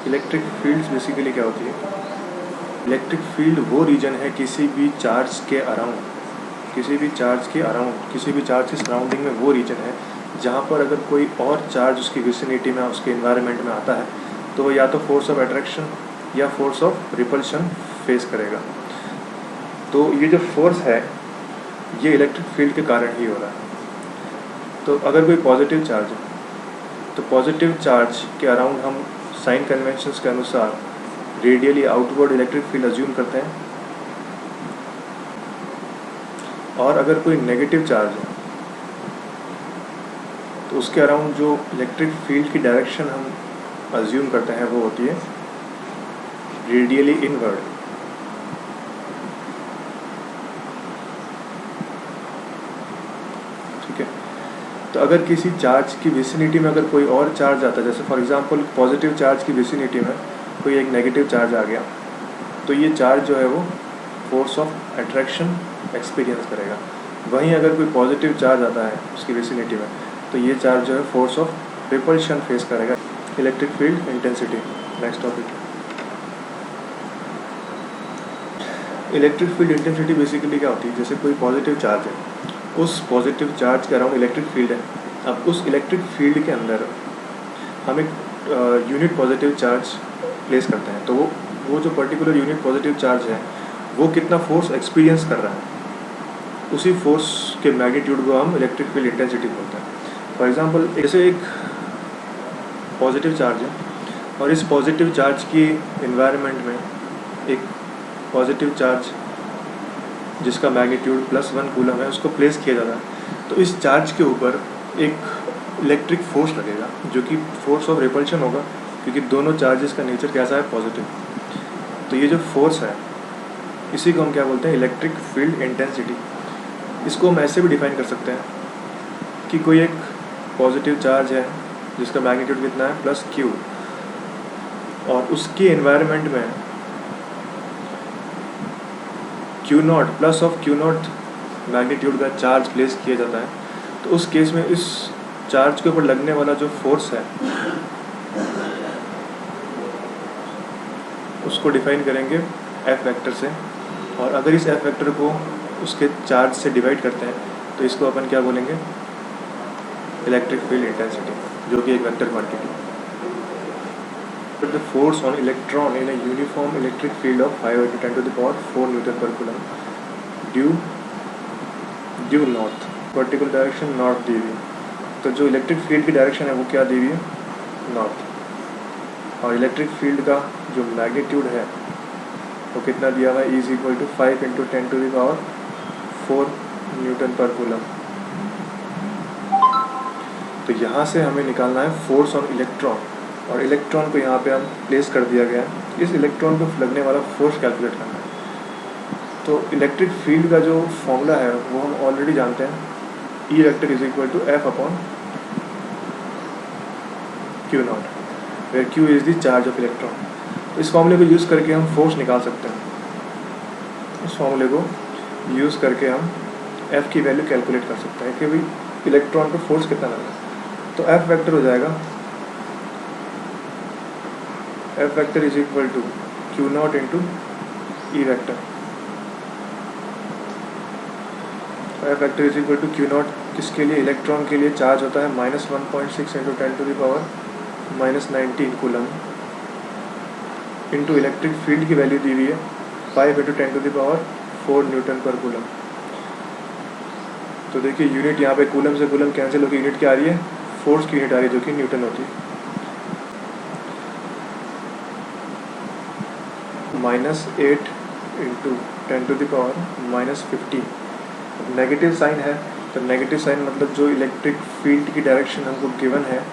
Electric fields basically क्या होती है? इलेक्ट्रिक फील्ड वो रीजन है किसी भी चार्ज के अराउंड, किसी भी चार्ज के सराउंडिंग में वो रीजन है जहाँ पर अगर कोई और चार्ज उसकी विसिनिटी में, उसके इन्वायरमेंट में आता है तो वो या तो फोर्स ऑफ अट्रैक्शन या फोर्स ऑफ रिपल्शन फेस करेगा। तो ये जो फोर्स है ये इलेक्ट्रिक फील्ड के कारण ही हो रहा है। तो अगर कोई पॉजिटिव चार्ज है तो पॉजिटिव चार्ज के अराउंड हम साइन कन्वेंशंस के अनुसार radially outward electric field assume करते हैं, और अगर कोई नेगेटिव चार्ज है तो उसके अराउंड जो इलेक्ट्रिक फील्ड की डायरेक्शन हम अज्यूम करते हैं वो होती है रेडियली इनवर्ड। ठीक है, तो अगर किसी चार्ज की विसिनिटी में अगर कोई और चार्ज आता है, जैसे फॉर एग्जांपल पॉजिटिव चार्ज की विसिनिटी में कोई एक नेगेटिव चार्ज आ गया, तो ये चार्ज जो है वो फोर्स ऑफ अट्रैक्शन एक्सपीरियंस करेगा। वहीं अगर कोई पॉजिटिव चार्ज आता है उसकी विसिनिटी में तो ये चार्ज जो है फोर्स ऑफ रिपल्शन फेस करेगा। Electric field intensity, next topic. Electric field intensity basically क्या होती है? जैसे कोई पॉजिटिव चार्ज है, उस पॉजिटिव चार्ज के अराउंड इलेक्ट्रिक फील्ड है। अब उस इलेक्ट्रिक फील्ड के अंदर हम एक यूनिट पॉजिटिव चार्ज प्लेस करते हैं, तो वो जो पर्टिकुलर यूनिट पॉजिटिव चार्ज है वो कितना फोर्स एक्सपीरियंस कर रहा है, उसी फोर्स के मैग्नीट्यूड को हम इलेक्ट्रिक फील्ड इंटेंसिटी बोलते हैं। फॉर एग्जांपल जैसे एक पॉजिटिव चार्ज है और इस पॉजिटिव चार्ज की इन्वायरमेंट में एक पॉजिटिव चार्ज जिसका मैग्नीट्यूड +1 कूलम है उसको प्लेस किया जाता है, तो इस चार्ज के ऊपर एक इलेक्ट्रिक फोर्स लगेगा जो कि फोर्स ऑफ रिपल्शन होगा, क्योंकि दोनों चार्जेस का नेचर कैसा है? पॉजिटिव। तो ये जो फोर्स है इसी को हम क्या बोलते हैं? Electric field intensity. इसको हम ऐसे भी डिफाइन कर सकते हैं कि कोई एक पॉजिटिव चार्ज है जिसका मैग्नीट्यूड कितना है? +q, और उसके एनवायरनमेंट में Q0 plus of Q0 magnitude का चार्ज प्लेस किया जाता है, तो उस केस में इस चार्ज के ऊपर लगने वाला जो फोर्स है उसको डिफाइन करेंगे F वेक्टर से, और अगर इस F वेक्टर को उसके चार्ज से डिवाइड करते हैं तो इसको अपन क्या बोलेंगे? इलेक्ट्रिक फील्ड इंटेंसिटी, जो कि एक vector quantity. The force on electron in a uniform electric field of 5 × 10⁴ Newton per coulomb due north, particular direction north दी हुई। तो जो इलेक्ट्रिक फील्ड की डायरेक्शन है वो क्या दी हुई है? नॉर्थ। और इलेक्ट्रिक फील्ड का जो मैग्नीट्यूड है वो कितना दिया हुआ है? E = 5 × 10⁴ न्यूटन पर कूलम। तो यहाँ से हमें निकालना है फोर्स ऑन इलेक्ट्रॉन, और इलेक्ट्रॉन को यहाँ पे हम प्लेस कर दिया गया है। इस इलेक्ट्रॉन को लगने वाला फोर्स कैलकुलेट करना है। तो इलेक्ट्रिक फील्ड का जो फॉर्मूला है वो हम ऑलरेडी जानते हैं, E vector = F/Q0, where Q is the charge of electron. तो इस फॉर्मूले को यूज़ करके हम फोर्स निकाल सकते हैं। इस फॉर्मूले को यूज़ करके हम F की वैल्यू कैलकुलेट कर सकते हैं कि भाई इलेक्ट्रॉन पर फोर्स कितना लगा। तो F वेक्टर हो जाएगा F vector = Q0 × E vector. F vector = Q0 किसके लिए? इलेक्ट्रॉन के लिए चार्ज होता है -1.6 × 10⁻⁻19 कूलम, इंटू इलेक्ट्रिक फील्ड की वैल्यू दी हुई है 5 × 10⁴ न्यूटन पर कूलम। तो देखिए यूनिट यहाँ पे कूलम से कूलम कैंसिल होकर यूनिट क्या आ रही है? फोर्स की यूनिट आ रही है, जो कि न्यूटन होती है। -8 × 10⁻⁻15 नेगेटिव साइन है, तो नेगेटिव साइन मतलब जो इलेक्ट्रिक फील्ड की डायरेक्शन हमको गिवन है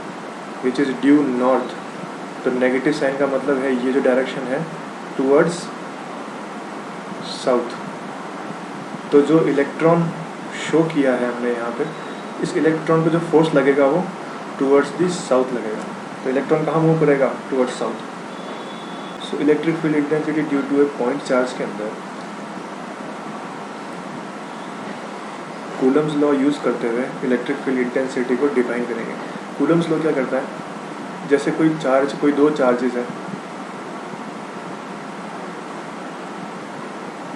विच इज़ ड्यू नॉर्थ, तो नेगेटिव साइन का मतलब है ये जो डायरेक्शन है टूवर्ड्स साउथ। तो जो इलेक्ट्रॉन शो किया है हमने यहाँ पे, इस इलेक्ट्रॉन को जो फोर्स लगेगा वो टूवर्ड्स दी साउथ लगेगा। तो इलेक्ट्रॉन कहाँ मूव करेगा? Towards south. So electric field intensity due to a point charge के अंदर कूलम्स लॉ यूज़ करते हुए इलेक्ट्रिक फील्ड इंटेंसिटी को डिफाइन करेंगे। कूलम्स लॉ क्या करता है? जैसे कोई दो चार्जेस हैं,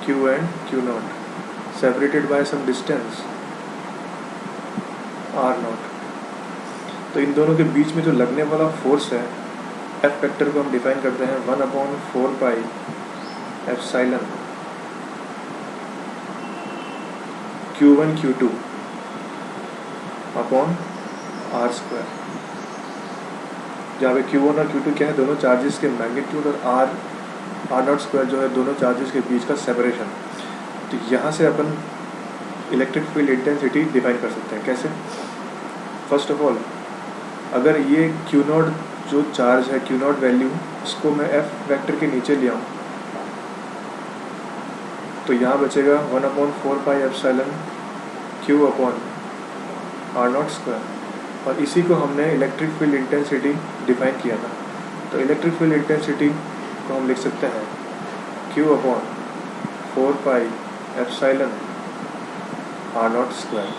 Q and Q naught separated by some distance R naught। तो इन दोनों के बीच में जो लगने वाला फोर्स है F वेक्टर को हम डिफाइन करते हैं 1/4 pi epsilon Q1 Q2 upon R square, जहाँ पे Q1 और Q2 क्या है, दोनों चार्जेस के मैग्नीट्यूड, और R नॉट स्क्वायर जो है दोनों चार्जेस के बीच का सेपरेशन। तो यहाँ से अपन इलेक्ट्रिक फील्ड इंटेंसिटी डिफाइन कर सकते हैं। कैसे? फर्स्ट ऑफ ऑल, अगर ये Q नॉट जो चार्ज है, Q नॉट वैल्यू, इसको मैं F वेक्टर के नीचे ले आऊँ तो यहाँ बचेगा 1/4 pi epsilon Q upon R not square, और इसी को हमने इलेक्ट्रिक फील्ड इंटेंसिटी डिफाइन किया था। तो इलेक्ट्रिक फील्ड इंटेंसिटी को हम लिख सकते हैं Q upon 4 pi epsilon R not square.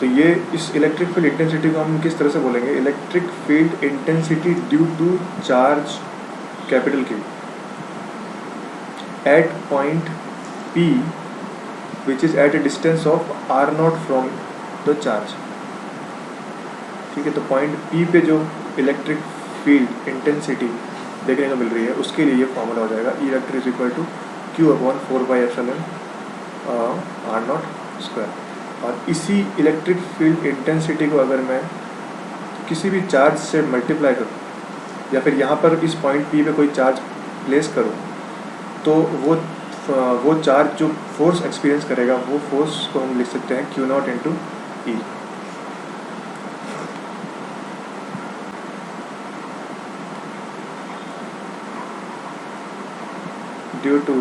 तो ये इस इलेक्ट्रिक फील्ड इंटेंसिटी को हम किस तरह से बोलेंगे? Electric field intensity due to charge capital Q at point P which is at a distance of R naught from the charge। ठीक है, तो पॉइंट P पे जो इलेक्ट्रिक फील्ड इंटेंसिटी देखने को मिल रही है उसके लिए ये फॉर्मूला हो जाएगा E vector is equal to Q upon 4 pi epsilon R not square. और इसी इलेक्ट्रिक फील्ड इंटेंसिटी को अगर मैं किसी भी चार्ज से मल्टीप्लाई करूँ या फिर यहाँ पर इस पॉइंट P पे कोई चार्ज प्लेस करूँ तो वो चार्ज जो फोर्स एक्सपीरियंस करेगा वो फोर्स को हम लिख सकते हैं Q not into E. Due to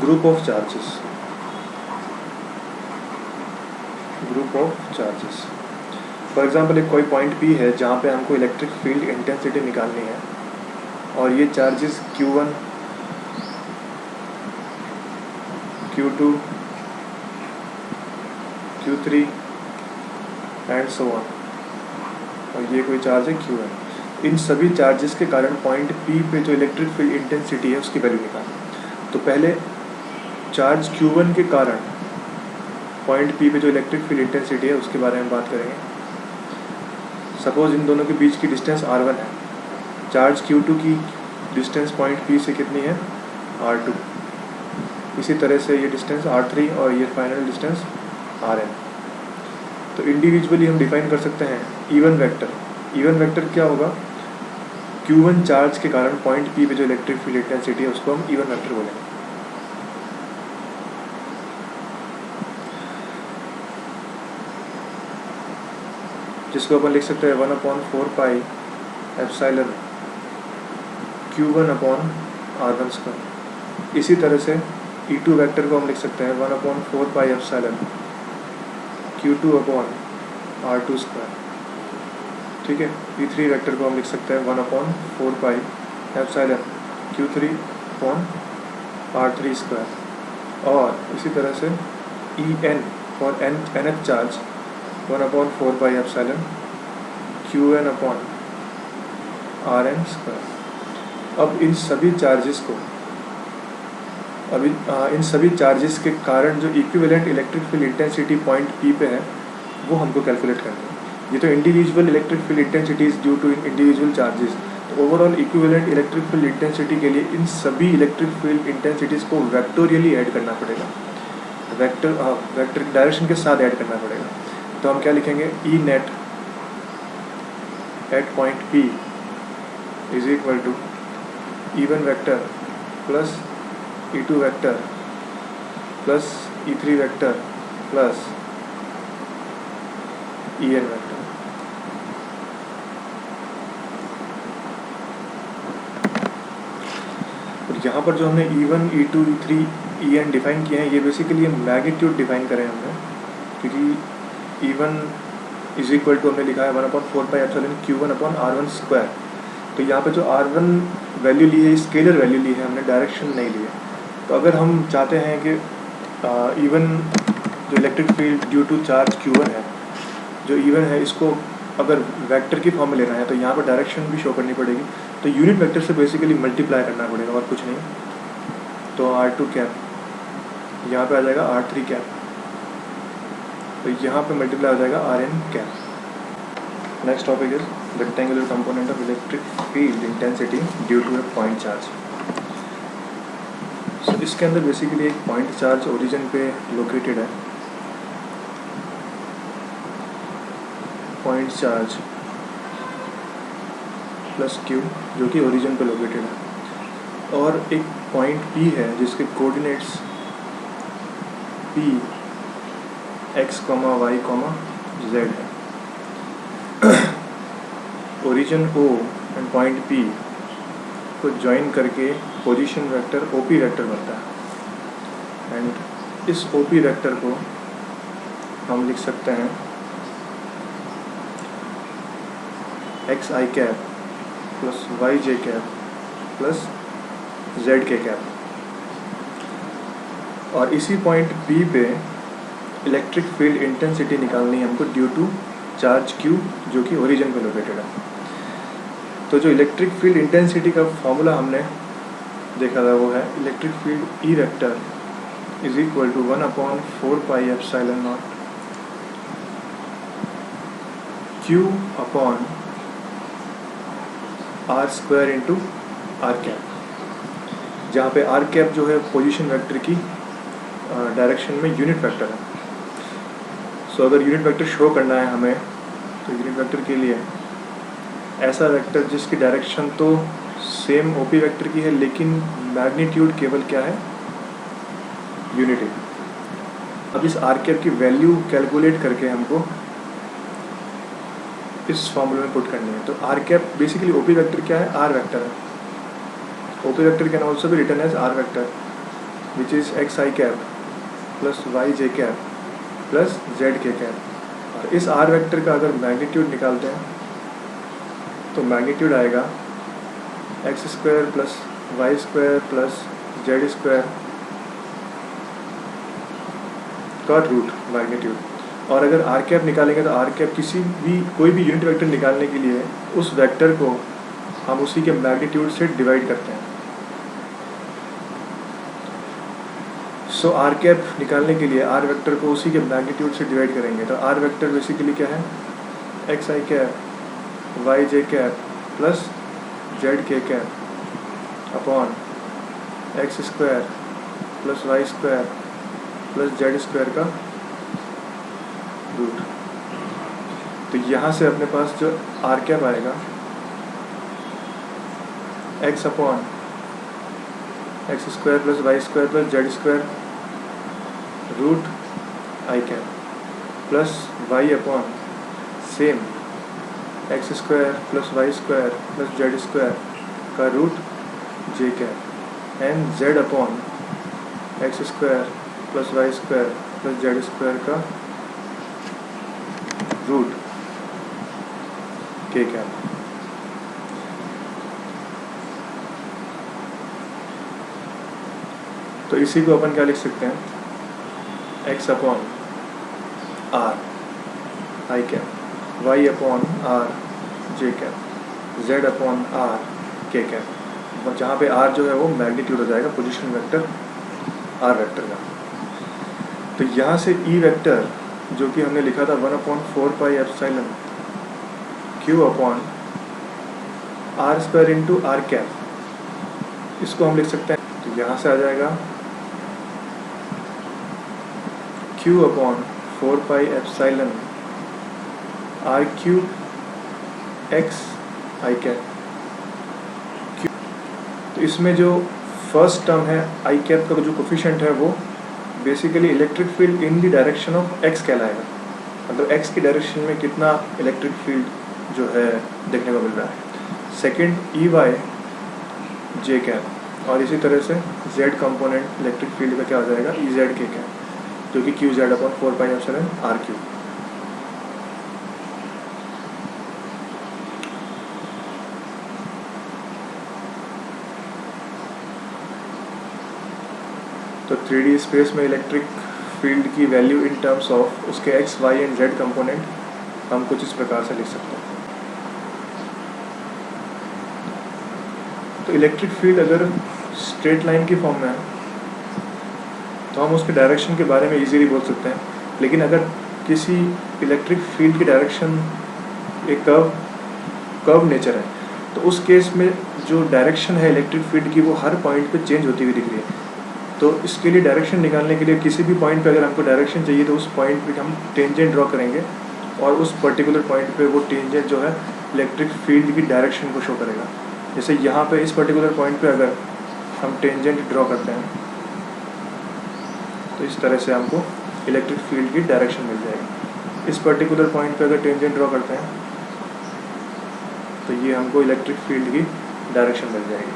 group of charges for example एक कोई पॉइंट P है जहाँ पे हमको इलेक्ट्रिक फील्ड इंटेंसिटी निकालनी है, और ये charges Q1 Q2 Q3 and so on, और ये कोई चार्ज है Qn। इन सभी चार्जेस के कारण पॉइंट P पे जो इलेक्ट्रिक फील्ड इंटेंसिटी है उसकी वैल्यू निकालें। तो पहले चार्ज Q1 के कारण पॉइंट P पे जो इलेक्ट्रिक फील्ड इंटेंसिटी है उसके बारे में बात करेंगे। सपोज इन दोनों के बीच की डिस्टेंस R1 है, चार्ज Q2 की डिस्टेंस पॉइंट P से कितनी है? R2। इसी तरह से ये डिस्टेंस R3 और ये फाइनल डिस्टेंस Rn। तो इंडिविजुअली हम डिफाइन कर सकते हैं इवन वेक्टर। इवन वेक्टर क्या होगा? Q1 चार्ज के कारण पॉइंट P पे जो इलेक्ट्रिक फील्ड इंटेंसिटी है उसको हम इवन वेक्टर बोलेंगे। जिसको अपन लिख सकते हैं 1/4 pi epsilon Q1 upon R1 square. इसी तरह से E2 वेक्टर को हम लिख सकते हैं 1/4 pi epsilon Q2 upon R2 square. ठीक है, E3 वेक्टर को हम लिख सकते हैं 1/4 pi epsilon Q3 upon R3 square. और इसी तरह से En for nth charge 1/4 pi epsilon Qn upon Rn square. अब इन सभी चार्जेस के कारण जो equivalent electric field intensity point P पे है वो हमको कैलकुलेट करनी है। ये तो individual electric field intensities due to individual charges. तो overall equivalent electric field intensity के लिए इन सभी इलेक्ट्रिक फील्ड इंटेंसिटीज़ को वेक्टोरियली ऐड करना पड़ेगा, वेक्टर डायरेक्शन के साथ ऐड करना पड़ेगा। तो हम क्या लिखेंगे? E net at point P is equal to E1 vector plus E2 vector plus E3 vector plus En vector. और यहाँ पर जो हमने E1, E2, E3, En define किए हैं ये बेसिकली मैग्नीट्यूड डिफाइन करें हमने, क्योंकि E1 इज इक्वल टू हमने लिखा है 1/4 pi epsilon Q1 upon R1 square. तो यहाँ पे जो R1 वैल्यू ली है स्केलर वैल्यू ली है, हमने डायरेक्शन नहीं ली है। तो अगर हम चाहते हैं कि E1 जो electric field due to charge Q1 है, जो E1 है इसको अगर वेक्टर की फॉर्म में लेना है तो यहाँ पर डायरेक्शन भी शो करनी पड़ेगी, तो यूनिट वेक्टर से बेसिकली मल्टीप्लाई करना पड़ेगा और कुछ नहीं। तो R2 कैप यहाँ पे आ जाएगा R3 कैप, तो यहाँ पे मल्टीप्लाई हो जाएगा Rn cap. Next topic is rectangular component of electric field intensity due to a point charge. So इसके अंदर बेसिकली एक पॉइंट चार्ज ओरिजिन पे लोकेटेड है, पॉइंट चार्ज प्लस Q जो कि ओरिजिन पे लोकेटेड है, और एक पॉइंट P है जिसके coordinates P x, y, z है। Origin O and point P को ज्वाइन करके पोजीशन वेक्टर OP वेक्टर बनता है, एंड इस OP वेक्टर को हम लिख सकते हैं xi cap plus yj cap plus zk cap. और इसी पॉइंट P पे इलेक्ट्रिक फील्ड इंटेंसिटी निकालनी है हमको ड्यू टू चार्ज Q जो कि ओरिजिन पे लोकेटेड है। तो जो इलेक्ट्रिक फील्ड इंटेंसिटी का फॉर्मूला हमने देखा था वो है electric field E vector is equal to 1/4πε0 Q upon R square into R cap, जहाँ पे R कैप जो है पोजीशन वेक्टर की डायरेक्शन में यूनिट वेक्टर है। सो अगर यूनिट वेक्टर शो करना है हमें, तो यूनिट वेक्टर के लिए ऐसा वेक्टर जिसकी डायरेक्शन तो सेम OP वेक्टर की है लेकिन मैग्नीट्यूड केवल क्या है, यूनिटी। अब इस R कैप की वैल्यू कैलकुलेट करके हमको इस फॉर्मूले में पुट करनी है। तो R cap basically OP vector क्या है, R वेक्टर है। OP vector can also be written as R vector which is xi cap plus yj cap plus zk cap. और इस R वेक्टर का अगर मैग्नीट्यूड निकालते हैं तो मैग्नीट्यूड आएगा x square plus y square plus z square का root magnitude. और अगर R कैप निकालेंगे तो R कैप कोई भी यूनिट वेक्टर निकालने के लिए उस वेक्टर को हम उसी के मैग्नीट्यूड से डिवाइड करते हैं। सो R कैप निकालने के लिए R वेक्टर को उसी के मैग्नीट्यूड से डिवाइड करेंगे, तो R वेक्टर बेसिकली क्या है, xi cap yj cap plus zk cap upon x square plus y square plus z square का रूट। तो यहाँ से अपने पास जो R कैप आएगा x upon X square plus Y square plus Z square root I cap plus Y upon same X square plus Y square plus Z square का root J cap and Z upon X square plus Y square plus Z square का root k cap. तो इसी को अपन क्या लिख सकते हैं, x upon r i cap, y upon r j cap, z upon r k cap, जहाँ पे r जो है वो मैग्नीट्यूड हो जाएगा पोजीशन वेक्टर r वेक्टर का। तो यहाँ से e वेक्टर जो कि हमने लिखा था 1/4 epsilon q upon are square into r cap, इसको हम लिख सकते हैं। तो यहाँ से आ जाएगा q upon 4 epsilon r cube x i cap. तो इसमें जो फर्स्ट टर्म है आई कैप का जो कोफिशिएंट है वो basically electric field in the direction of x कहलाएगा, मतलब एक्स की डायरेक्शन में कितना इलेक्ट्रिक फील्ड जो है देखने को मिल रहा है। सेकंड ई वाई जे कैप, और इसी तरह से जेड कंपोनेंट इलेक्ट्रिक फील्ड का क्या हो जाएगा, ई जेड के कैप, जो कि q z upon 4 epsilon r cube. तो 3D स्पेस में इलेक्ट्रिक फील्ड की वैल्यू इन टर्म्स ऑफ उसके x y and z component हम कुछ इस प्रकार से लिख सकते हैं। तो इलेक्ट्रिक फील्ड अगर स्ट्रेट लाइन की फॉर्म में है तो हम उसके डायरेक्शन के बारे में इजीली बोल सकते हैं, लेकिन अगर किसी इलेक्ट्रिक फील्ड की डायरेक्शन एक कर्व नेचर है तो उस केस में जो डायरेक्शन है इलेक्ट्रिक फील्ड की वो हर पॉइंट पे चेंज होती हुई दिख रही है। तो इसके लिए डायरेक्शन निकालने के लिए किसी भी पॉइंट पे अगर हमको डायरेक्शन चाहिए तो उस पॉइंट पे हम टेंजेंट ड्रॉ करेंगे और उस पर्टिकुलर पॉइंट पे वो टेंजेंट जो है इलेक्ट्रिक फील्ड की डायरेक्शन को शो करेगा। जैसे यहाँ पे इस पर्टिकुलर पॉइंट पे अगर हम टेंजेंट ड्रॉ करते हैं तो इस तरह से हमको इलेक्ट्रिक फील्ड की डायरेक्शन मिल जाएगी। इस पर्टिकुलर पॉइंट पे अगर टेंजेंट ड्रॉ करते हैं तो ये हमको इलेक्ट्रिक फील्ड की डायरेक्शन मिल जाएगी।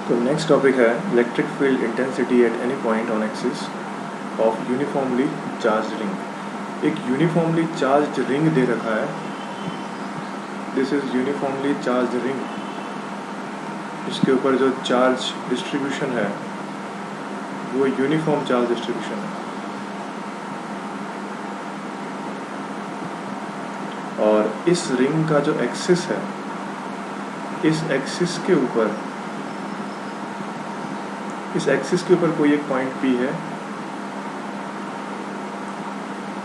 तो नेक्स्ट टॉपिक है electric field intensity at any point on axis of uniformly charge ring. एक यूनिफॉर्मली चार्ज रिंग दे रखा है, this is uniformly charge ring. इसके ऊपर जो चार्ज डिस्ट्रीब्यूशन है वो यूनिफॉर्म चार्ज डिस्ट्रीब्यूशन है, और इस रिंग का जो एक्सिस है, इस एक्सिस के ऊपर कोई एक पॉइंट P है।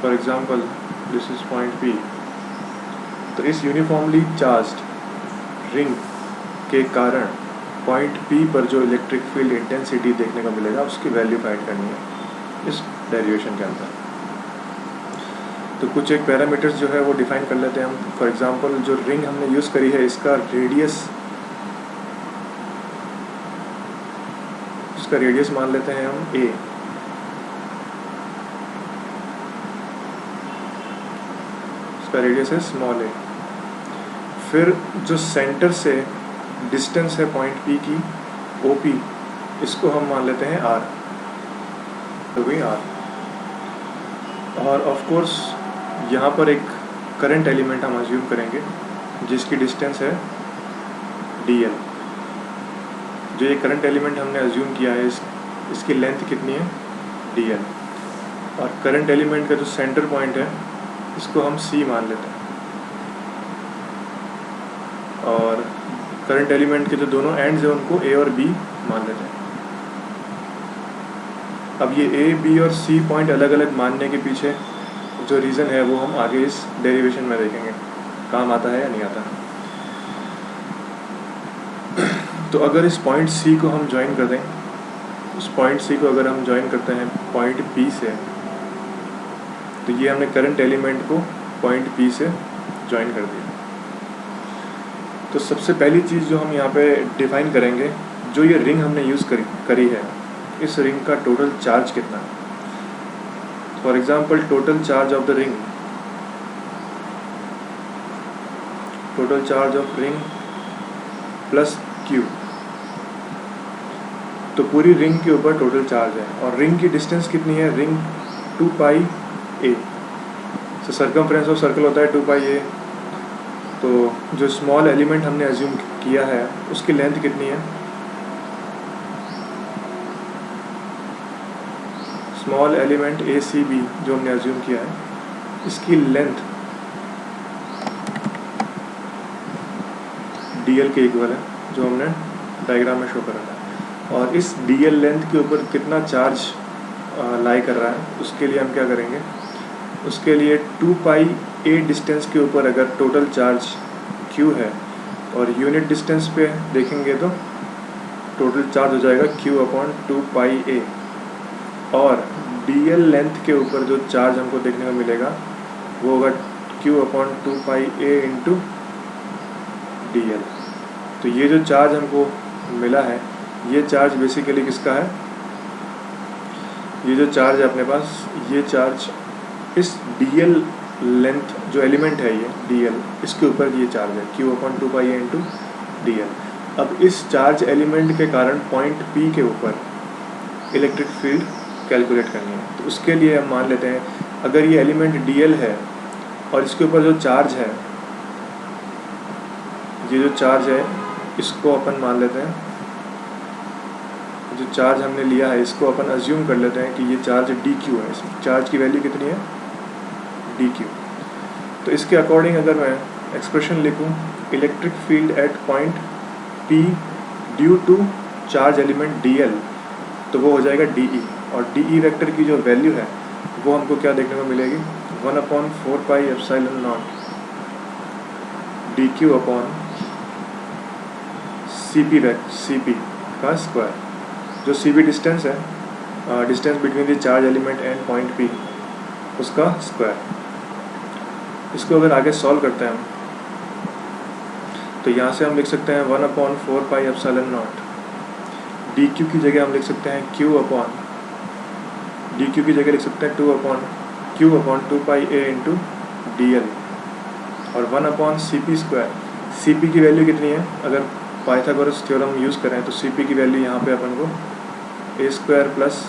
For example this is point P। तो इस यूनिफॉर्मली चार्ज्ड रिंग के कारण पॉइंट P पर जो इलेक्ट्रिक फील्ड इंटेंसिटी देखने को मिलेगा उसकी वैल्यू फाइंड करनी है इस डेरिवेशन के अंदर। तो कुछ एक पैरामीटर्स जो है वो डिफाइन कर लेते हैं हम। फॉर एग्जांपल जो रिंग हमने यूज़ करी है इसका रेडियस मान लेते हैं हम A। इसका रेडियस है स्मॉल a। फिर जो सेंटर से डिस्टेंस है पॉइंट P की OP, इसको हम मान लेते हैं R, तो वही R। और ऑफ कोर्स यहाँ पर एक करंट एलिमेंट हम अज्यूम करेंगे जिसकी डिस्टेंस है dl। जो ये करंट एलिमेंट हमने अज्यूम किया है इसकी लेंथ कितनी है dl, और करंट एलिमेंट का जो सेंटर पॉइंट है इसको हम C मान लेते हैं, और करंट एलिमेंट के जो दोनों एंड्स हैं उनको A और B मान लेते हैं। अब ये A, B और C पॉइंट अलग अलग मानने के पीछे जो रीज़न है वो हम आगे इस डेरिवेशन में देखेंगे काम आता है या नहीं आता। तो अगर इस पॉइंट C को हम ज्वाइन कर दें, उस पॉइंट C को अगर हम ज्वाइन करते हैं पॉइंट P से, तो ये हमने करंट एलिमेंट को पॉइंट P से ज्वाइन कर दिया। तो सबसे पहली चीज़ जो हम यहाँ पे डिफाइन करेंगे, जो ये रिंग हमने यूज़ करी है, इस रिंग का टोटल चार्ज कितना है। For example total charge of the ring, total charge of ring plus Q। तो पूरी रिंग के ऊपर टोटल चार्ज है, और रिंग की डिस्टेंस कितनी है, रिंग 2 पाई a। तो सर्कमफ्रेंस ऑफ सर्कल होता है 2 पाई a। तो जो स्मॉल एलिमेंट हमने अज्यूम किया है उसकी लेंथ कितनी है, स्मॉल एलिमेंट ACB जो हमने अज्यूम किया है, इसकी लेंथ DL के इक्वल है, जो हमने डायग्राम में शो करा था। और इस DL लेंथ के ऊपर कितना चार्ज लाई कर रहा है, उसके लिए हम क्या करेंगे, उसके लिए 2 पाई a डिस्टेंस के ऊपर अगर टोटल चार्ज Q है, और यूनिट डिस्टेंस पे देखेंगे तो टोटल चार्ज हो जाएगा Q अपॉन 2 पाई a। और DL लेंथ के ऊपर जो चार्ज हमको देखने को मिलेगा वो होगा Q upon 2 pi a into DL। तो ये जो चार्ज हमको मिला है, ये चार्ज बेसिकली किसका है, ये जो चार्ज है अपने पास, ये चार्ज इस DL लेंथ जो एलिमेंट है ये DL, इसके ऊपर ये चार्ज है Q upon 2 pi a into DL। अब इस चार्ज एलिमेंट के कारण पॉइंट P के ऊपर इलेक्ट्रिक फील्ड कैलकुलेट करनी है। तो उसके लिए हम मान लेते हैं, अगर ये एलिमेंट DL है और इसके ऊपर जो चार्ज है, ये जो चार्ज है इसको अपन मान लेते हैं, जो चार्ज हमने लिया है इसको अपन अज्यूम कर लेते हैं कि ये चार्ज डी क्यू है। इस चार्ज की वैल्यू कितनी है, डी क्यू। तो इसके अकॉर्डिंग अगर मैं एक्सप्रेशन लिखूं, electric field at point P due to charge element d l, तो वो हो जाएगा डी ई। और डी ई वेक्टर की जो वैल्यू है वो हमको क्या देखने को मिलेगी, 1/4 pi epsilon not d q upon C p का स्क्वायर। जो सी पी डिस्टेंस है, distance between the charge element and point P, उसका स्क्वायर। इसको अगर आगे सॉल्व करते हैं हम, तो यहाँ से हम लिख सकते हैं 1/4 pi epsilon not d Q की जगह हम लिख सकते हैं क्यू अपॉन डी क्यू की जगह लिख सकते हैं 2 pi a into d L, और 1/cp स्क्वायर। सी पी की वैल्यू कितनी है, अगर पाइथागोरस थ्योरम यूज़ करें तो सी पी की वैल्यू यहाँ पे अपन को A square plus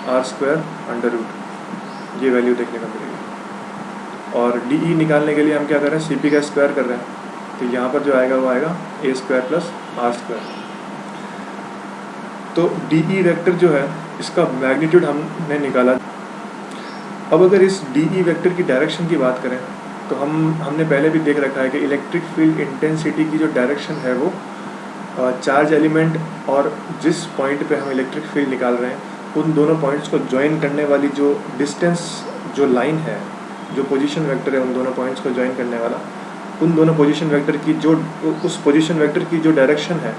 R square under root, ये वैल्यू देखने को मिलेगी। और डी ई निकालने के लिए हम क्या कर रहे हैं, सी पी का स्क्वायर कर रहे हैं, तो यहाँ पर जो आएगा वो आएगा ए स्क्वायर प्लस आर स्क्वायर। तो डी ई वेक्टर जो है इसका मैग्नीट्यूड हमने निकाला। अब अगर इस डी ई वेक्टर की डायरेक्शन की बात करें तो हमने पहले भी देख रखा है कि इलेक्ट्रिक फील्ड इंटेंसिटी की जो डायरेक्शन है वो चार्ज एलिमेंट और जिस पॉइंट पे हम इलेक्ट्रिक फील्ड निकाल रहे हैं उन दोनों पॉइंट्स को ज्वाइन करने वाली जो डिस्टेंस, जो लाइन है, जो पोजीशन वेक्टर है उन दोनों पॉइंट्स को ज्वाइन करने वाला, उन दोनों पोजीशन वेक्टर की जो उस पोजीशन वेक्टर की जो डायरेक्शन है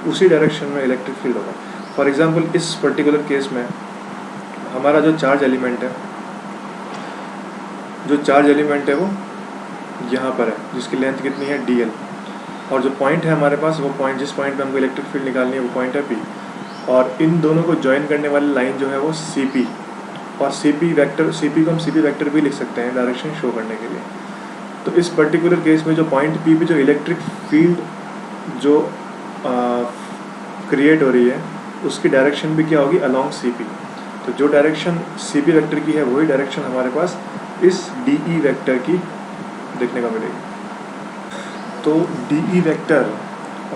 उसी डायरेक्शन में इलेक्ट्रिक फील्ड होगा। फॉर एग्जांपल इस पर्टिकुलर केस में हमारा जो चार्ज एलिमेंट है वो यहाँ पर है, जिसकी लेंथ कितनी है डी एल, और जो पॉइंट है हमारे पास वो पॉइंट, जिस पॉइंट पे हमको इलेक्ट्रिक फील्ड निकालनी है वो पॉइंट है पी, और इन दोनों को ज्वाइन करने वाली लाइन जो है वो सी पी, और सी पी को हम सी पी वेक्टर भी लिख सकते हैं डायरेक्शन शो करने के लिए। तो इस पर्टिकुलर केस में जो पॉइंट पी पे जो इलेक्ट्रिक फील्ड जो क्रिएट हो रही है उसकी डायरेक्शन भी क्या होगी, अलॉन्ग सी पी। तो जो डायरेक्शन सी पी वेक्टर की है वही डायरेक्शन हमारे पास इस डी ई वेक्टर की देखने को मिलेगी। तो डी ई वेक्टर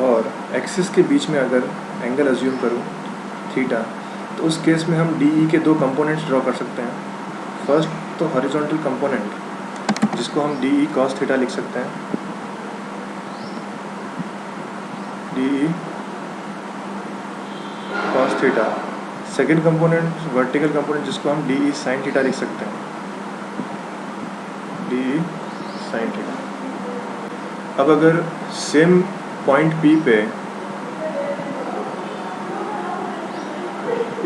और एक्सिस के बीच में अगर एंगल अज्यूम करूँ थीटा, तो उस केस में हम डी ई के दो कंपोनेंट्स ड्रॉ कर सकते हैं। फर्स्ट तो हॉरिजॉन्टल कंपोनेंट जिसको हम डी ई कॉस थीटा लिख सकते हैं, D E cos theta. Second component vertical component जिसको हम डी ई साइन थीटा लिख सकते हैं, डी ई साइन थीटा। अब अगर सेम पॉइंट पी पे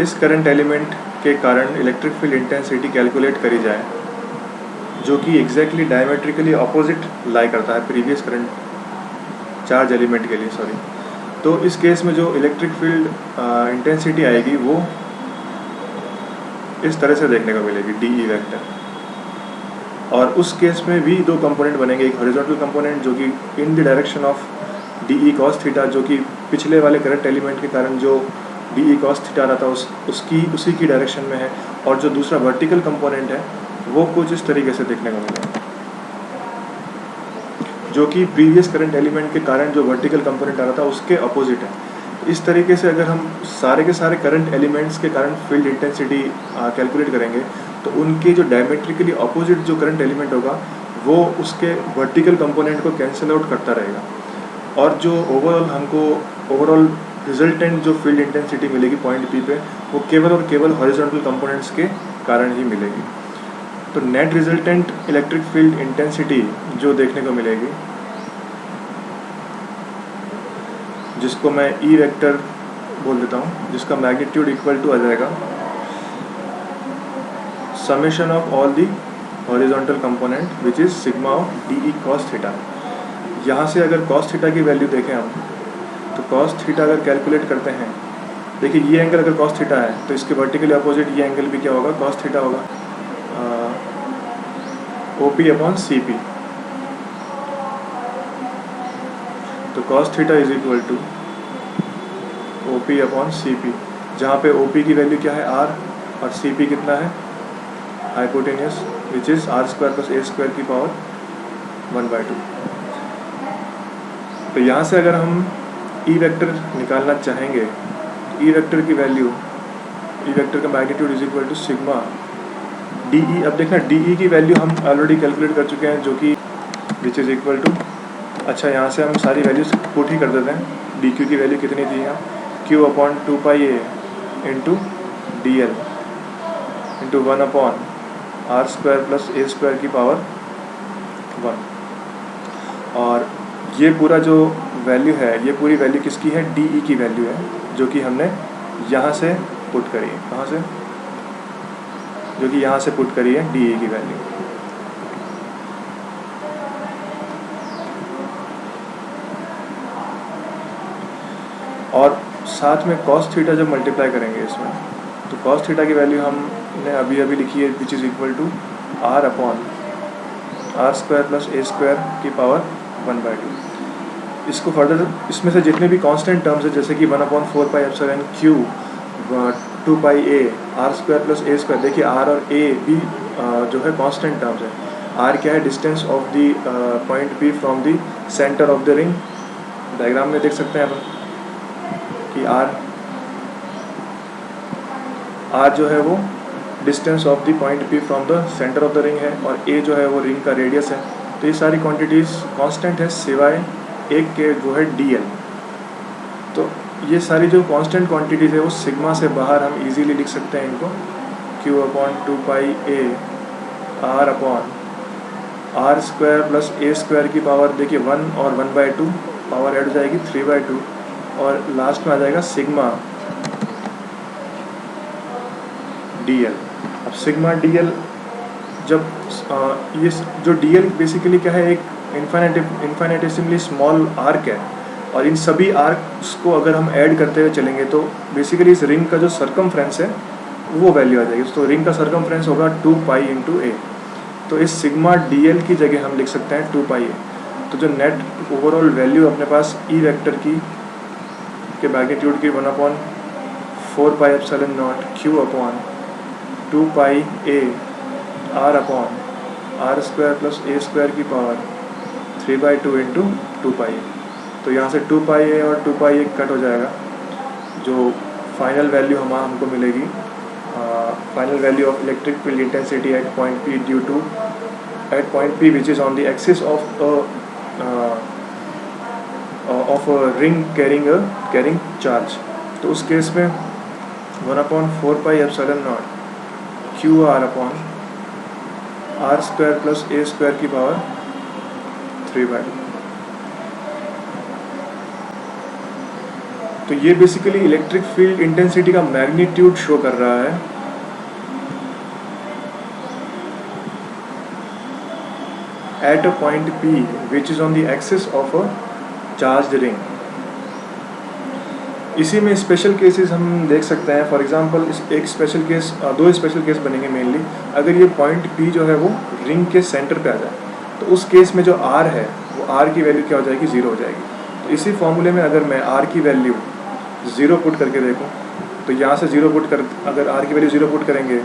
इस करंट एलिमेंट के कारण इलेक्ट्रिक फील्ड इंटेंसिटी कैलकुलेट करी जाए जो कि एग्जैक्टली डायमेट्रिकली अपोजिट लाई करता है प्रीवियस करंट चार्ज एलिमेंट के लिए, तो इस केस में जो इलेक्ट्रिक फील्ड इंटेंसिटी आएगी वो इस तरह से देखने को मिलेगी, डी ई वेक्टर। और उस केस में भी दो कंपोनेंट बनेंगे, एक हॉरिजॉन्टल कंपोनेंट जो कि in the direction of D E cos theta, जो कि पिछले वाले करंट एलिमेंट के कारण जो डी ई कॉस थीटा रहा था उसी की डायरेक्शन में है, और जो दूसरा वर्टिकल कंपोनेंट है वो कुछ इस तरीके से देखने को मिलेगा, जो कि प्रीवियस करंट एलिमेंट के कारण जो वर्टिकल कंपोनेंट आ रहा था उसके अपोजिट है। इस तरीके से अगर हम सारे के सारे करंट एलिमेंट्स के कारण फील्ड इंटेंसिटी कैलकुलेट करेंगे तो उनके जो डायमेट्रिकली अपोजिट जो करंट एलिमेंट होगा वो उसके वर्टिकल कंपोनेंट को कैंसिल आउट करता रहेगा, और जो ओवरऑल रिजल्टेंट जो फील्ड इंटेंसिटी मिलेगी पॉइंट पी पे वो केवल और केवल हॉरिजॉन्टल कंपोनेंट्स के कारण ही मिलेगी। तो net resultant electric field intensity जो देखने को मिलेगी, जिसको मैं ई वेक्टर बोल देता हूँ, जिसका मैग्नीट्यूड इक्वल टू आ जाएगा summation of all the horizontal component which is sigma of D E cos theta. यहाँ से अगर कॉस थीटा की वैल्यू देखें हम, तो कॉस थीटा अगर कैलकुलेट करते हैं, देखिए ये एंगल अगर कॉस थीटा है तो इसके वर्टिकली अपोजिट ये एंगल भी क्या होगा, कॉस थीटा होगा, ओ पी अपॉन सी पी। तो cos theta is equal to O P upon C P, जहाँ पे ओ पी की वैल्यू क्या है आर और सी पी कितना है hypotenuse, which is r square plus A square की पावर 1/2। तो यहाँ से अगर हम ई वेक्टर निकालना चाहेंगे ई वेक्टर की वैल्यू, ई वेक्टर का magnitude is equal to sigma d E. अब देखना डी ई की वैल्यू हम ऑलरेडी कैलकुलेट कर चुके हैं, जो कि विच इज़ इक्वल टू, अच्छा यहाँ से हम सारी वैल्यूज पुट ही कर देते हैं। डी क्यू की वैल्यू कितनी थी यहाँ, q upon 2 pi a into d l into 1 upon are square plus A square की पावर 1। और ये पूरा जो वैल्यू है, ये पूरी वैल्यू किसकी है, डी ई की वैल्यू है, जो कि हमने यहाँ से पुट करी है। कहाँ से, जो कि यहाँ से पुट करी है डी ई की वैल्यू। और साथ में कॉस थीटा जब मल्टीप्लाई करेंगे इसमें, तो कॉस थीटा की वैल्यू हमने अभी अभी लिखी है, which is equal to r upon are square plus A square की पावर 1/2। इसको फर्दर इसमें से जितने भी कांस्टेंट टर्म्स है, जैसे कि 1/4 pi epsilon Q 2 pi a are square plus A square, देखिए आर और ए भी जो है कांस्टेंट टर्म्स है। आर क्या है, distance of the point P from the centre of the ring. Diagram में देख सकते हैं अपन कि आर जो है वो distance of the point P from the centre of the ring है, और ए जो है वो रिंग का रेडियस है। तो ये सारी क्वांटिटीज़ कांस्टेंट है, सिवाय एक के, वो है डी एल। तो ये सारी जो कांस्टेंट क्वांटिटीज़ है वो सिग्मा से बाहर हम इजीली लिख सकते हैं इनको, q upon 2 pi a r upon are square plus A square की पावर, देखिए 1 और 1/2 पावर ऐड हो जाएगी 3/2, और लास्ट में आ जाएगा सिग्मा डी एल। अब सिग्मा डी एल जब ये जो डी एल बेसिकली क्या है, एक इन्फाइनेटिसिमली स्मॉल आर्क है, और इन सभी आर्क्स को अगर हम ऐड करते हुए चलेंगे तो बेसिकली इस रिंग का जो सरकमफ्रेंस है वो वैल्यू आ जाएगी। तो रिंग का सरकमफ्रेंस होगा 2 पाई इंटू ए। तो इस सिग्मा डी एल की जगह हम लिख सकते हैं 2 पाई ए। तो जो नेट ओवरऑल वैल्यू अपने पास ई वेक्टर की के मैग्नीट्यूड की 1/4 pi epsilon not q upon 2 pi a r upon are square plus A square की पावर 3/2 इंटू 2 पाई ए। तो यहाँ से 2 पाई ए और 2 पाई ए कट हो जाएगा, जो फाइनल वैल्यू हमको मिलेगी, final value of electric field intensity at point P due to at point P which is on the axis of ring carrying charge. तो उस केस में 1/4 pi epsilon not q are upon are square plus A square की power 3/2। तो ये basically electric field intensity का magnitude show कर रहा है at a point P which is on the axis of a charged ring. इसी में special cases हम देख सकते हैं। फॉर एग्जांपल एक स्पेशल केस, दो स्पेशल केस बनेंगे मेनली। अगर ये पॉइंट P जो है वो रिंग के सेंटर पे आ जाए, तो उस केस में जो R है वो R की वैल्यू क्या हो जाएगी, 0 हो जाएगी। तो इसी फॉर्मूले में अगर मैं R की वैल्यू 0 पुट करके देखूं, तो यहाँ से 0 पुट कर, अगर R की वैल्यू 0 पुट करेंगे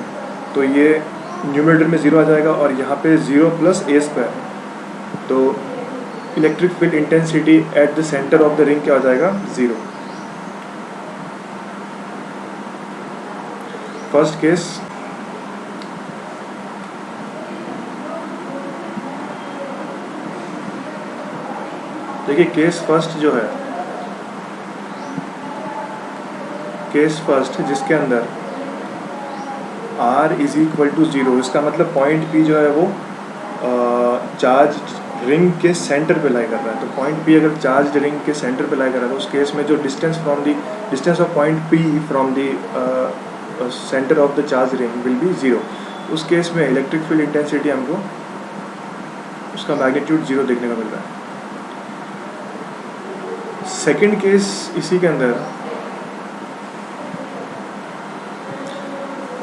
तो ये न्यूमरेटर में 0 आ जाएगा, और यहाँ पे 0 प्लस ए स्क्वायर। तो electric field intensity at the centre of the ring क्या हो जाएगा, 0। फर्स्ट केस, देखिए केस फर्स्ट जो है, केस फर्स्ट जिसके अंदर R इज इक्वल टू 0, इसका मतलब पॉइंट P जो है वो चार्ज रिंग के सेंटर पे लाई कर रहा है। तो पॉइंट P अगर चार्ज रिंग के सेंटर पे लाई कर रहा है, तो उस केस में जो distance of point P from the centre of the charge ring will be 0। उस केस में इलेक्ट्रिक फील्ड इंटेंसिटी हमको उसका मैग्नीट्यूड 0 देखने को मिल रहा है। सेकेंड केस इसी के अंदर,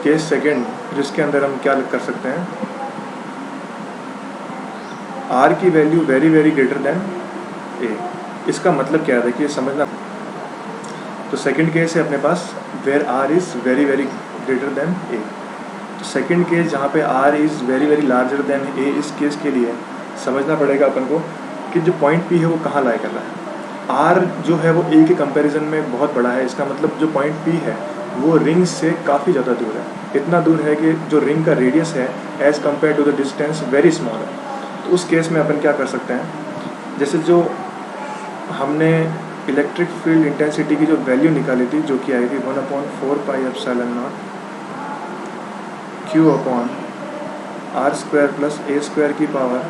केस सेकेंड जिसके अंदर हम क्या कर सकते हैं, R की value very very greater than A। इसका मतलब क्या है, देखिए समझना। तो सेकंड केस है अपने पास where R is very very greater than A। तो सेकंड केस जहाँ पे R is very very larger than A, इस केस के लिए समझना पड़ेगा अपन को कि जो पॉइंट P है वो कहाँ लाई कर रहा है। आर जो है वो ए के कंपैरिजन में बहुत बड़ा है, इसका मतलब जो पॉइंट पी है वो रिंग से काफ़ी ज़्यादा दूर है, इतना दूर है कि जो रिंग का रेडियस है as compare to the distance very small है। तो उस केस में अपन क्या कर सकते हैं, जैसे जो हमने इलेक्ट्रिक फील्ड इंटेंसिटी की जो वैल्यू निकाली थी जो कि आई थी 1/4πε0 Q upon are square plus A square की पावर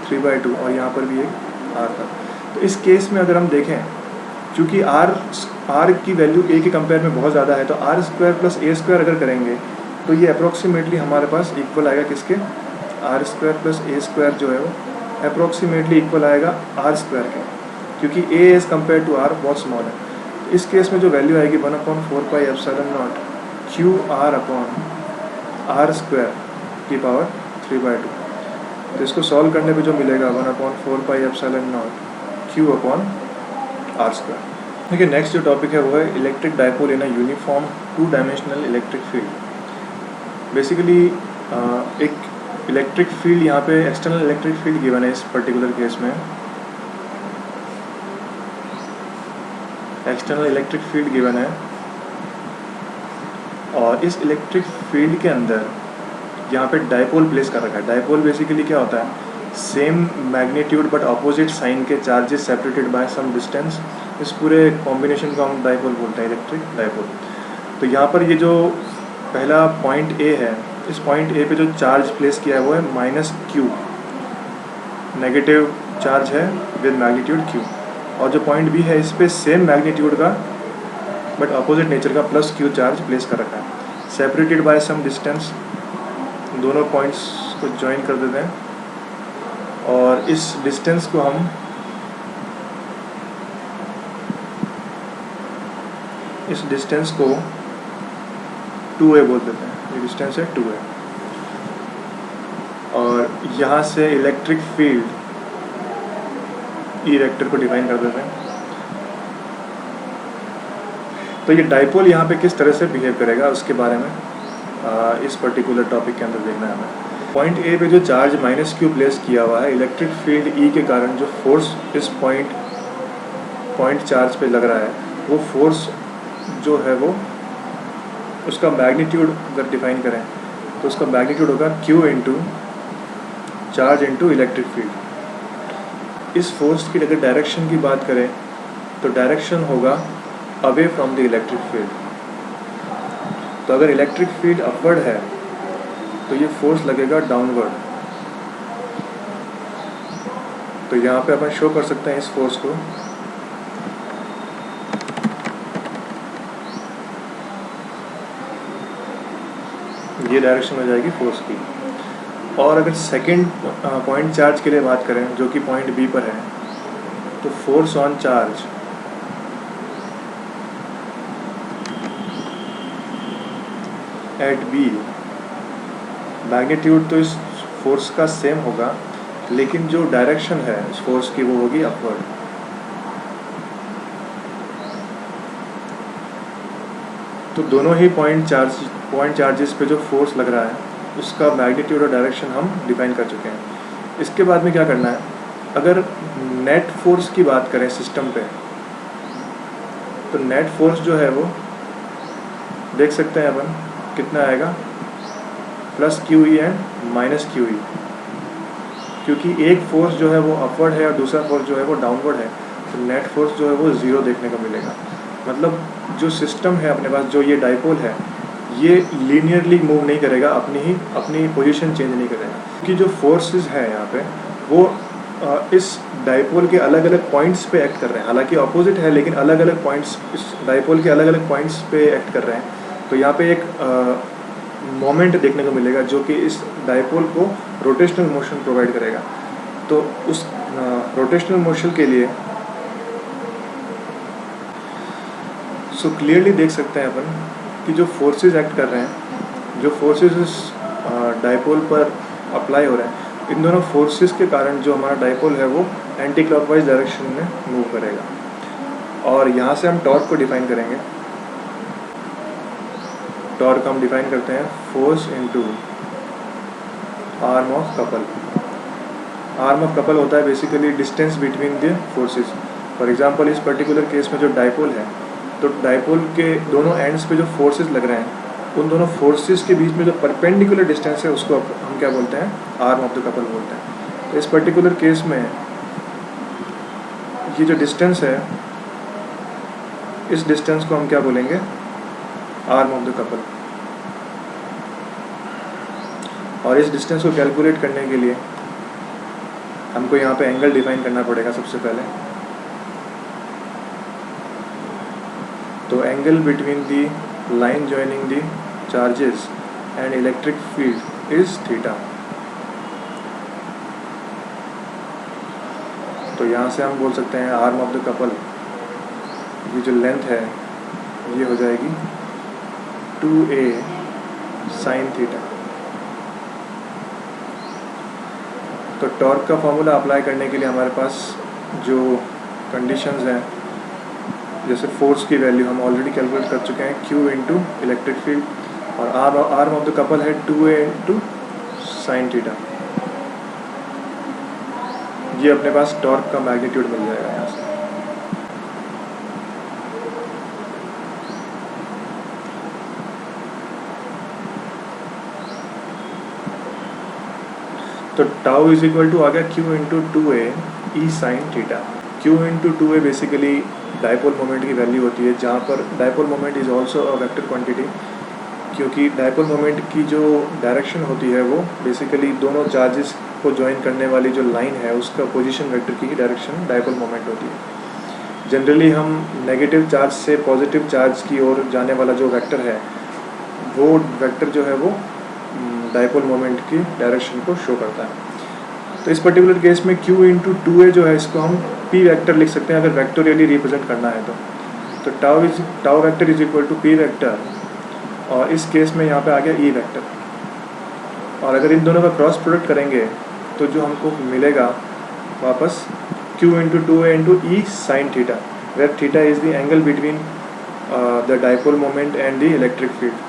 3/2, और यहाँ पर भी एक आर था। तो इस केस में अगर हम देखें, चूँकि आर की वैल्यू ए के कंपेयर में बहुत ज़्यादा है, तो आर स्क्वायर प्लस ए स्क्वायर अगर करेंगे तो ये अप्रोक्सीमेटली हमारे पास इक्वल आएगा किसके, आर स्क्वायर प्लस ए स्क्वायर जो है वो अप्रोक्सीमेटली इक्वल आएगा आर स्क्वायर के, क्योंकि A as compare to R बहुत स्मॉल है। तो इस केस में जो वैल्यू आएगी 1/4πε0 Q are upon are square की पावर 3/2। तो इसको सॉल्व करने पे जो मिलेगा 1/4πε0 क्यू अपॉन आर स्क्वायर। देखिए नेक्स्ट जो टॉपिक है वो है electric dipole in a uniform 2 dimensional electric field. Basically एक इलेक्ट्रिक फील्ड, यहाँ पे एक्सटर्नल इलेक्ट्रिक फील्ड गिवन है इस पर्टिकुलर केस में, एक्सटर्नल इलेक्ट्रिक फील्ड गिवन है, और इस इलेक्ट्रिक फील्ड के अंदर यहाँ पे डायपोल प्लेस कर रखा है। डायपोल बेसिकली क्या होता है, same magnitude but opposite sign के charges separated by some distance, इस पूरे कॉम्बिनेशन को हम डायपोल बोलते हैं, इलेक्ट्रिक डायपोल। तो यहाँ पर ये जो पहला पॉइंट ए है, इस पॉइंट ए पे जो चार्ज प्लेस किया है वो है -q, नेगेटिव चार्ज है विद मैग्नीट्यूड q, और जो पॉइंट बी है इस पे सेम मैग्नीट्यूड का बट अपोजिट नेचर का +q चार्ज प्लेस कर रखा है, सेपरेटेड बाय सम डिस्टेंस। दोनों पॉइंट्स को ज्वाइन कर देते हैं, और इस डिस्टेंस को हम इस डिस्टेंस को 2a बोल देते हैं, ये डिस्टेंस है 2a। और यहाँ से इलेक्ट्रिक फील्ड ई वेक्टर को डिफाइन कर देते हैं। तो ये डायपोल यहाँ पे किस तरह से बिहेव करेगा उसके बारे में इस पर्टिकुलर टॉपिक के अंदर देखना है हमें। पॉइंट ए पे जो चार्ज -q प्लेस किया हुआ है, इलेक्ट्रिक फील्ड ई के कारण जो फोर्स इस पॉइंट चार्ज पे लग रहा है, वो फोर्स जो है वो उसका मैग्नीट्यूड अगर डिफाइन करें तो उसका मैग्नीट्यूड होगा q into charge into electric field. इस फोर्स की अगर डायरेक्शन की बात करें तो डायरेक्शन होगा away from the electric field. तो अगर इलेक्ट्रिक फील्ड अपवर्ड है तो ये फोर्स लगेगा डाउनवर्ड। तो यहाँ पे अपन शो कर सकते हैं इस फोर्स को, ये डायरेक्शन हो जाएगी फोर्स की। और अगर सेकंड पॉइंट चार्ज के लिए बात करें जो कि पॉइंट बी पर है, तो force on charge at B, magnitude तो इस फोर्स का सेम होगा, लेकिन जो डायरेक्शन है इस फोर्स की वो होगी अपवर्ड। तो दोनों ही पॉइंट चार्जेस पे जो फोर्स लग रहा है उसका मैग्नीट्यूड और डायरेक्शन हम डिफाइन कर चुके हैं। इसके बाद में क्या करना है, अगर नेट फोर्स की बात करें सिस्टम पे, तो नेट फोर्स जो है वो देख सकते हैं अपन कितना आएगा, +QE एंड -QE, क्योंकि एक फोर्स जो है वो अपवर्ड है और दूसरा फोर्स जो है वो डाउनवर्ड है, तो नेट फोर्स जो है वो 0 देखने को मिलेगा। मतलब जो सिस्टम है अपने पास, जो ये डायपोल है, ये लीनियरली मूव नहीं करेगा, अपनी पोजीशन चेंज नहीं करेगा, क्योंकि जो फोर्सेस हैं यहाँ पे वो इस डायपोल के अलग अलग पॉइंट्स पे एक्ट कर रहे हैं। हालांकि ऑपोजिट है लेकिन अलग अलग पॉइंट्स, इस डायपोल के अलग अलग पॉइंट्स पे एक्ट कर रहे हैं। तो यहाँ पे एक मोमेंट देखने को मिलेगा जो कि इस डायपोल को रोटेशनल मोशन प्रोवाइड करेगा। तो उस रोटेशनल मोशन के लिए क्लियरली देख सकते हैं अपन कि जो फोर्सेस एक्ट कर रहे हैं, जो फोर्सेस इस डायपोल पर अप्लाई हो रहे हैं, इन दोनों फोर्सेस के कारण जो हमारा डायपोल है वो एंटी क्लॉकवाइज डायरेक्शन में मूव करेगा। और यहाँ से हम टॉर्क को डिफाइन करेंगे। टॉर्क हम डिफाइन करते हैं force into arm of couple. Arm of couple होता है basically distance between the forces. For example इस पर्टिकुलर केस में जो डाइपोल है, तो डाइपोल के दोनों एंड्स पे जो फोर्सेस लग रहे हैं, उन दोनों फोर्सेस के बीच में जो परपेंडिकुलर डिस्टेंस है उसको हम क्या बोलते हैं, आर्म ऑफ द कपल बोलते हैं। तो इस पर्टिकुलर केस में ये जो डिस्टेंस है, इस डिस्टेंस को हम क्या बोलेंगे, आर्म ऑफ द कपल। और इस डिस्टेंस को कैलकुलेट करने के लिए हमको यहाँ पे एंगल डिफाइन करना पड़ेगा सबसे पहले। तो angle between the line joining the charges and electric field is theta. तो यहाँ से हम बोल सकते हैं आर्म ऑफ द कपल, ये जो लेंथ है ये हो जाएगी 2a साइन थीटा। तो टॉर्क का फॉर्मूला अप्लाई करने के लिए हमारे पास जो कंडीशंस हैं, जैसे फोर्स की वैल्यू हम ऑलरेडी कैलकुलेट कर चुके हैं, Q इंटू इलेक्ट्रिक फील्ड, और आर्म ऑफ द कपल है 2a इंटू साइन थीटा। ये अपने पास टॉर्क का मैग्नीट्यूड मिल जाएगा यहाँ से। तो टाउ इज इक्वल टू आ गया Q into 2a E sine theta. Q into 2a basically dipole moment की वैल्यू होती है, जहाँ पर dipole moment is also a vector quantity, क्योंकि डाइपोल मोमेंट की जो डायरेक्शन होती है वो बेसिकली दोनों चार्जेस को ज्वाइन करने वाली जो लाइन है उसका पोजीशन वेक्टर की डायरेक्शन डाइपोल मोमेंट होती है। जनरली हम नेगेटिव चार्ज से पॉजिटिव चार्ज की ओर जाने वाला जो वेक्टर है, वो वेक्टर जो है वो डाइपोल मोमेंट की डायरेक्शन को शो करता है। तो इस पर्टिकुलर केस में Q इंटू 2a जो है इसको हम P वेक्टर लिख सकते हैं अगर वेक्टोरियली रिप्रेजेंट करना है तो tau vector is equal to P vector, और इस केस में यहाँ पे आ गया E वेक्टर। और अगर इन दोनों का क्रॉस प्रोडक्ट करेंगे तो जो हमको मिलेगा वापस Q इंटू 2a इंटू E sine theta, where theta is the angle between the dipole moment and the electric field.